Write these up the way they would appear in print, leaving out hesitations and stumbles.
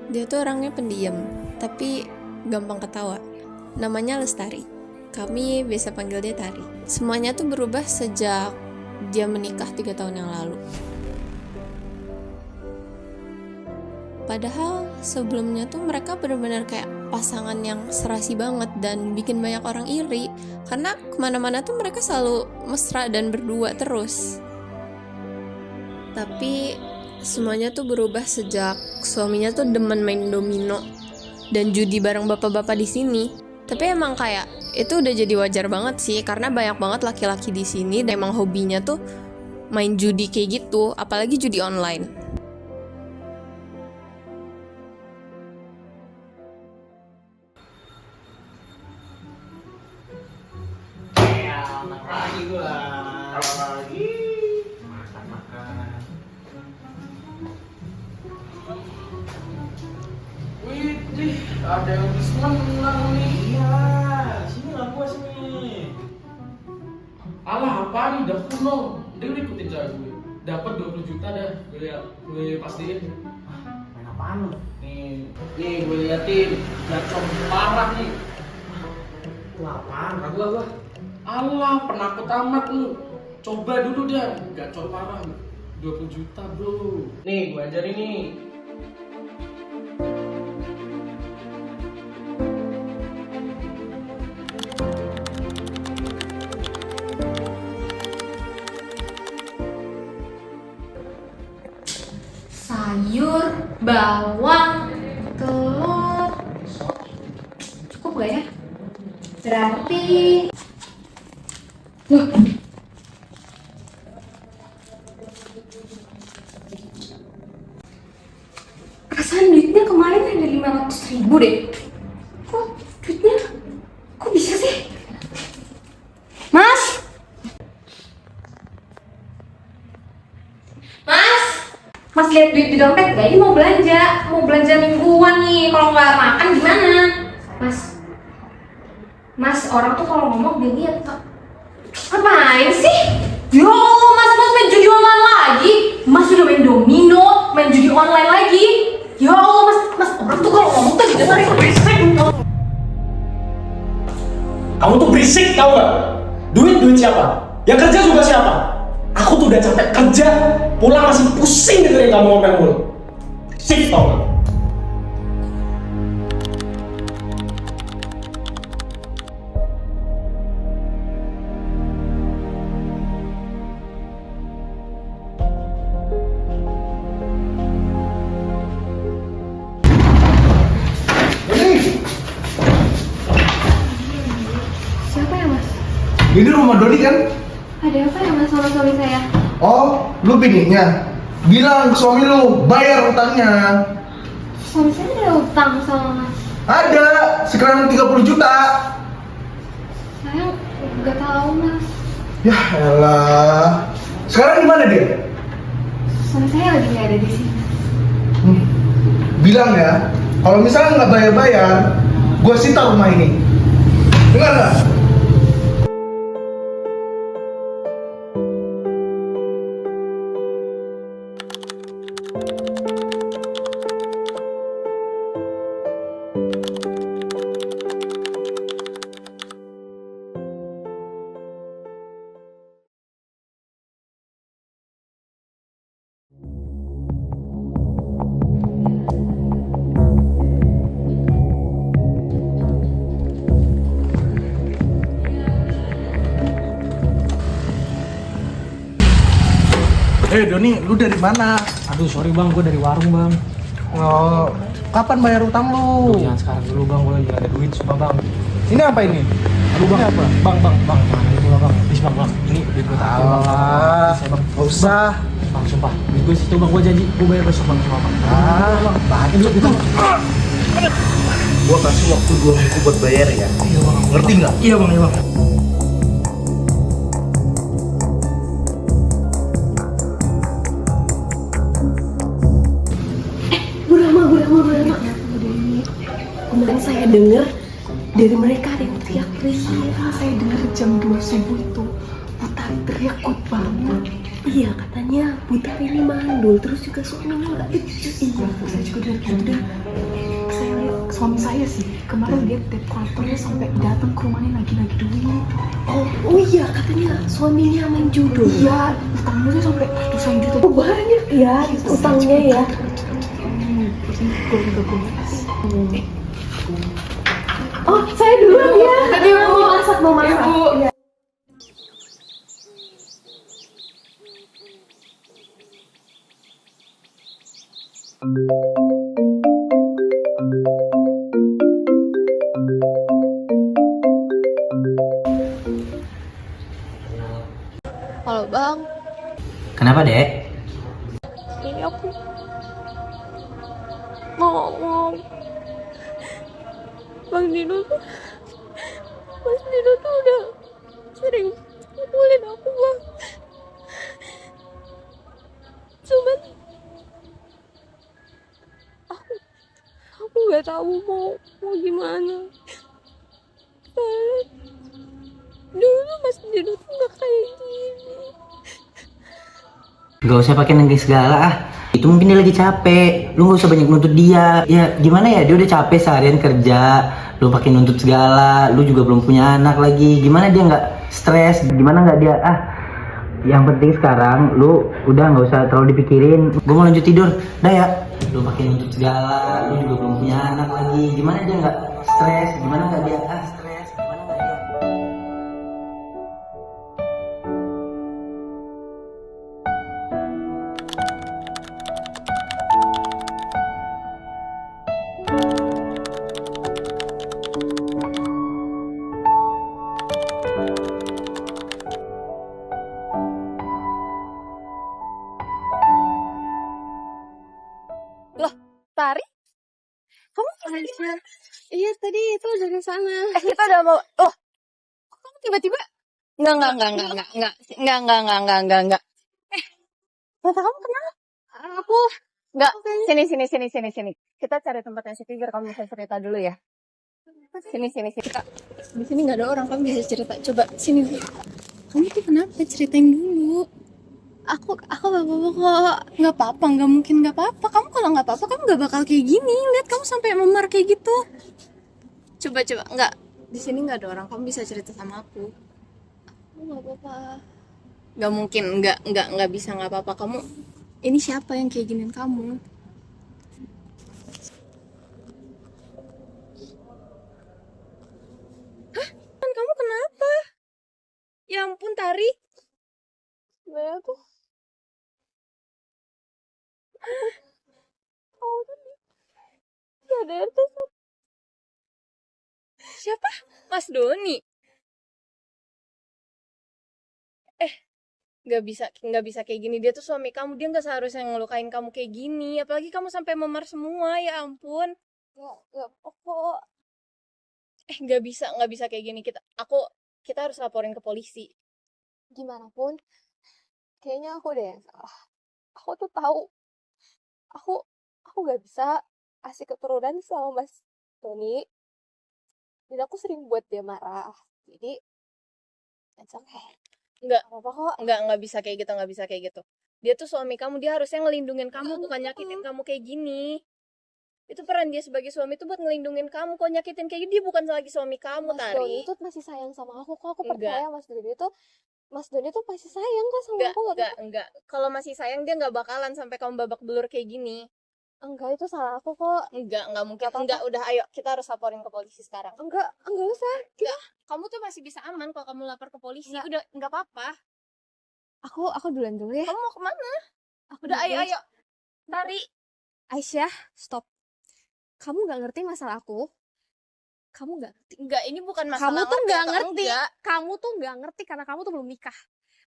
Dia tuh orangnya pendiam, tapi gampang ketawa. Namanya Lestari. Kami biasa panggil dia Tari. Semuanya tuh berubah sejak dia menikah 3 tahun yang lalu. Padahal sebelumnya tuh mereka benar-benar kayak pasangan yang serasi banget dan bikin banyak orang iri. Karena kemana-mana tuh mereka selalu mesra dan berdua terus. Tapi semuanya tuh berubah sejak suaminya tuh demen main domino dan judi bareng bapak-bapak di sini. Tapi emang kayak itu udah jadi wajar banget sih, karena banyak banget laki-laki di sini dan emang hobinya tuh main judi kayak gitu, apalagi judi online. Lagi gua lagi makan. Wih, ada yang habis menang nih. Iya, sini lah gua sini. Alah, apa nih? Udah kuno. Dia udah ikutin cara gue. Dapat 20 juta dah. Gue pastiin. Main apaan lu? Nih gue liatin. Gacor parah nih. Apaan? Ragu gua. Alah, penakut amat lu. Coba dulu dah, gacor parah. 20 juta bro. Nih, gue ajarin nih. Sayur, bawang, telur. Cukup gak ya? Berarti... Loh. Perasaan duitnya kemarin ada 500.000 deh. Kok duitnya? Kok bisa sih? Mas? Mas? Mas lihat duit di dompet gak? Ini mau belanja mingguan nih. Kalau nggak makan gimana? Mas, orang tuh kalau ngomong dia lihat Pak. Ngapain sih? Ya Allah, mas main judi online lagi. Mas udah main domino, main judi online lagi. Ya Allah, mas orang tuh kalau ngomong tuh didengerin berisik. Kamu tuh berisik, tau gak? Duit siapa? Yang kerja juga siapa? Aku tuh udah capek kerja, pulang masih pusing dengerin kamu ngomel mulu. Berisik, tau gak? Siapa ya mas? Ini rumah Doni kan? Ada apa ya mas sama suami saya? Oh, lu bininya? Bilang ke suami lu, bayar utangnya. Suami saya ada utang sama mas. Ada, sekarang 30 juta. Saya nggak tahu mas. Ya elah. Sekarang di mana dia? Suami saya lagi nggak ada di sini. Bilang ya, kalau misalnya nggak bayar-bayar, gua sita rumah ini. Dengar nggak? Doni, lu dari mana? Aduh sorry bang, gue dari warung bang. Oh, kapan bayar utang lu? Aduh, jangan sekarang dulu bang, gue lagi gak ada duit sumpah bang. Ini apa ini? Aduh bang, Ini apa? bang, jangan itu lah bang. Please bang, ini duit gue tak bang. Please, ya, bang. Gak usah. Bang, sumpah, duit gue situ bang, gue janji, gue bayar besok bang sama bang. Banyak itu. Gua kasih waktu 2 minggu buat bayar ya. Iya bang. Ngerti nggak? Iya bang, iya bang. Bu Rama. Kemarin saya dengar dari mereka ada yang teriak-teriak. Saya dengar jam 2 subuh itu Putar teriak kuat banget. Iya katanya Putri ini mandul, terus juga suaminya nggak becus. Iya, saya juga udah gitu dan saya lihat suami saya sih kemarin dia debt collectornya sampai datang ke rumahnya lagi duit. Oh iya katanya suaminya main judo. Iya, utangnya tuh sampai ratusan juta. Oh banyak ya utangnya ya. Oh saya duluan ya. Tadi mau masak. Iya. Halo bang, Kenapa, Dek? ini aku mau ngomong. Bang Dino tuh, Mas Dino tuh udah sering mukulin aku bang. Cuman aku nggak tahu mau gimana. Soalnya dulu tuh Mas Dino tuh nggak kayak gini. Gak usah pakai nangis segala ah. Itu mungkin dia lagi capek. Lu gak usah banyak nuntut dia. Ya gimana ya, dia udah capek seharian kerja. Lu pakai nuntut segala. Lu juga belum punya anak lagi. Gimana dia nggak stres? Gimana nggak dia yang penting sekarang lu udah nggak usah terlalu dipikirin. Gue mau lanjut tidur. Dah ya. Lu pakai nuntut segala. Lu juga belum punya anak lagi. Gimana dia nggak stres? Gimana nggak dia stres? Gimana nggak dia? Tari? Kamu Aisyah? Iya tadi itu dari sana. Kita udah mau. Oh, Kamu tiba-tiba? enggak. Mata kamu kenapa? Aku enggak. Sini. Kita cari tempat yang sepi biar kamu bisa cerita dulu ya. Sini. Kita Di sini nggak ada orang, kamu bisa cerita. Coba sini dulu. Kamu tuh kenapa? Ceritain dulu. Aku gak apa-apa kok. Nggak apa-apa, nggak mungkin nggak apa-apa. Kamu kalau nggak apa-apa, kamu nggak bakal kayak gini. Lihat kamu sampai memar kayak gitu. Coba, nggak. Di sini nggak ada orang. Kamu bisa cerita sama aku. Aku nggak apa-apa. Nggak mungkin, nggak bisa nggak apa-apa. Kamu, ini siapa yang kayak giniin kamu? Kamu kenapa? Ya ampun, Tari. Sebenarnya tuh oh tadi sadar tuh. Siapa? Mas Doni. Nggak bisa kayak gini. Dia tuh suami kamu. Dia nggak seharusnya ngelukain kamu kayak gini. Apalagi kamu sampai memar semua. Ya ampun. Nggak kok. Nggak bisa kayak gini. Kita harus laporin ke polisi. Gimana pun kayaknya aku deh yang salah. Aku tuh tahu aku gak bisa kasih keturunan sama Mas Doni dan aku sering buat dia marah, jadi it's okay. Nggak Apa kok. nggak bisa kayak gitu. Dia tuh suami kamu. Dia harusnya ngelindungin kamu, bukan nyakitin kamu kayak gini. Itu peran dia sebagai suami tuh buat ngelindungin kamu. Kok nyakitin kayak gini, dia bukan lagi suami kamu, Mas Tari. Doni itu masih sayang sama aku kok. Aku Enggak. percaya Mas Doni tuh pasti sayang kok sama aku. Enggak. Kalau masih sayang dia nggak bakalan sampai kamu babak belur kayak gini. Enggak, itu salah aku kok. Enggak mungkin. Apa-apa. Enggak, udah ayo kita harus laporin ke polisi sekarang. Enggak usah. Kamu tuh masih bisa aman kalau kamu lapor ke polisi. Enggak. Udah enggak apa-apa. Aku duluan dulu ya. Kamu mau kemana? Aku Udah duluan. ayo. Tari. Aisyah, stop. Kamu gak ngerti masalah aku. Kamu gak ngerti. Enggak, ini bukan masalah. Kamu tuh gak atau ngerti. enggak. Kamu tuh gak ngerti karena kamu tuh belum nikah.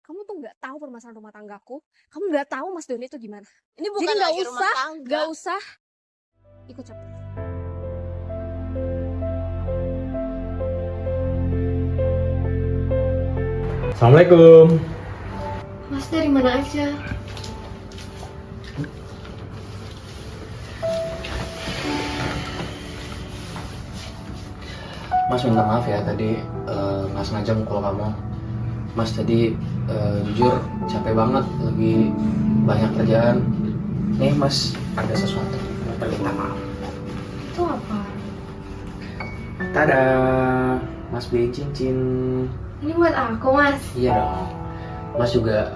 Kamu tuh gak tahu permasalahan rumah tanggaku. Kamu gak tahu Mas Doni itu gimana. Ini bukan Jadi nggak lagi rumah usah, tangga. Gak usah ikut campur. Assalamualaikum. Mas dari mana aja? Mas minta maaf ya tadi nggak sengaja mukul kamu. Mas tadi jujur capek banget, lagi banyak kerjaan. Nih Mas, ada sesuatu yang perminta maaf. Itu apa? Tada, Mas beliin cincin. Ini buat aku, Mas. Iya dong. Mas juga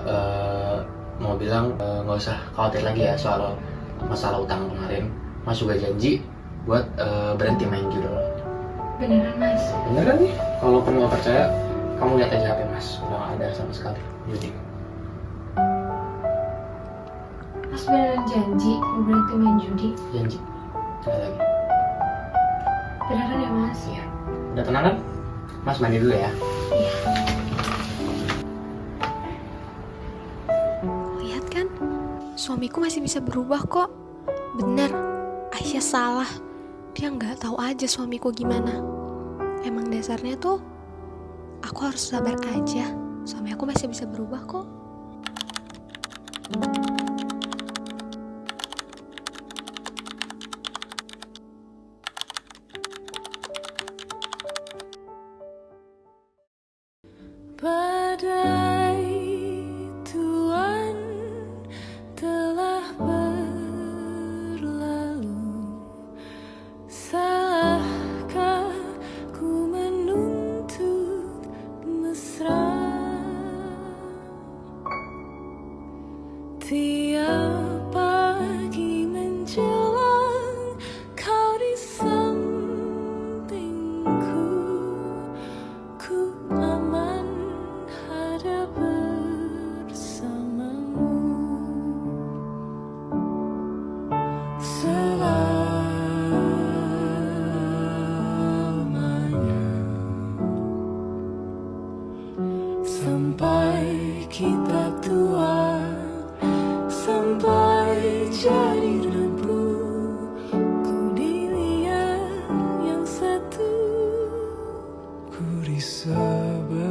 mau bilang nggak usah khawatir lagi ya soal masalah utang kemarin. Mas juga janji buat berhenti main judul. Beneran, Mas. Beneran nih? Kalau kamu nggak percaya, kamu lihat aja HP Mas. Udah nggak ada sama sekali judi. Mas beneran janji mau berhenti main judi? Janji. Nggak lagi. Beneran ya, Mas? Iya. Udah tenang kan? Mas mandi dulu ya. Lihat kan, suamiku masih bisa berubah kok. Bener, Aisyah salah. Dia nggak tahu aja suamiku gimana. Emang dasarnya tuh, aku harus sabar aja. Suami aku masih bisa berubah kok. Badai tuan telah berlalu. Salahkah ku menuntut mesra? Tiap pagi menjelang kau di sampingku, ku aman ada bersamamu selamanya, sampai kita tua, sampai jadi rembu. Ku dilihat yang satu, ku di sebelahmu.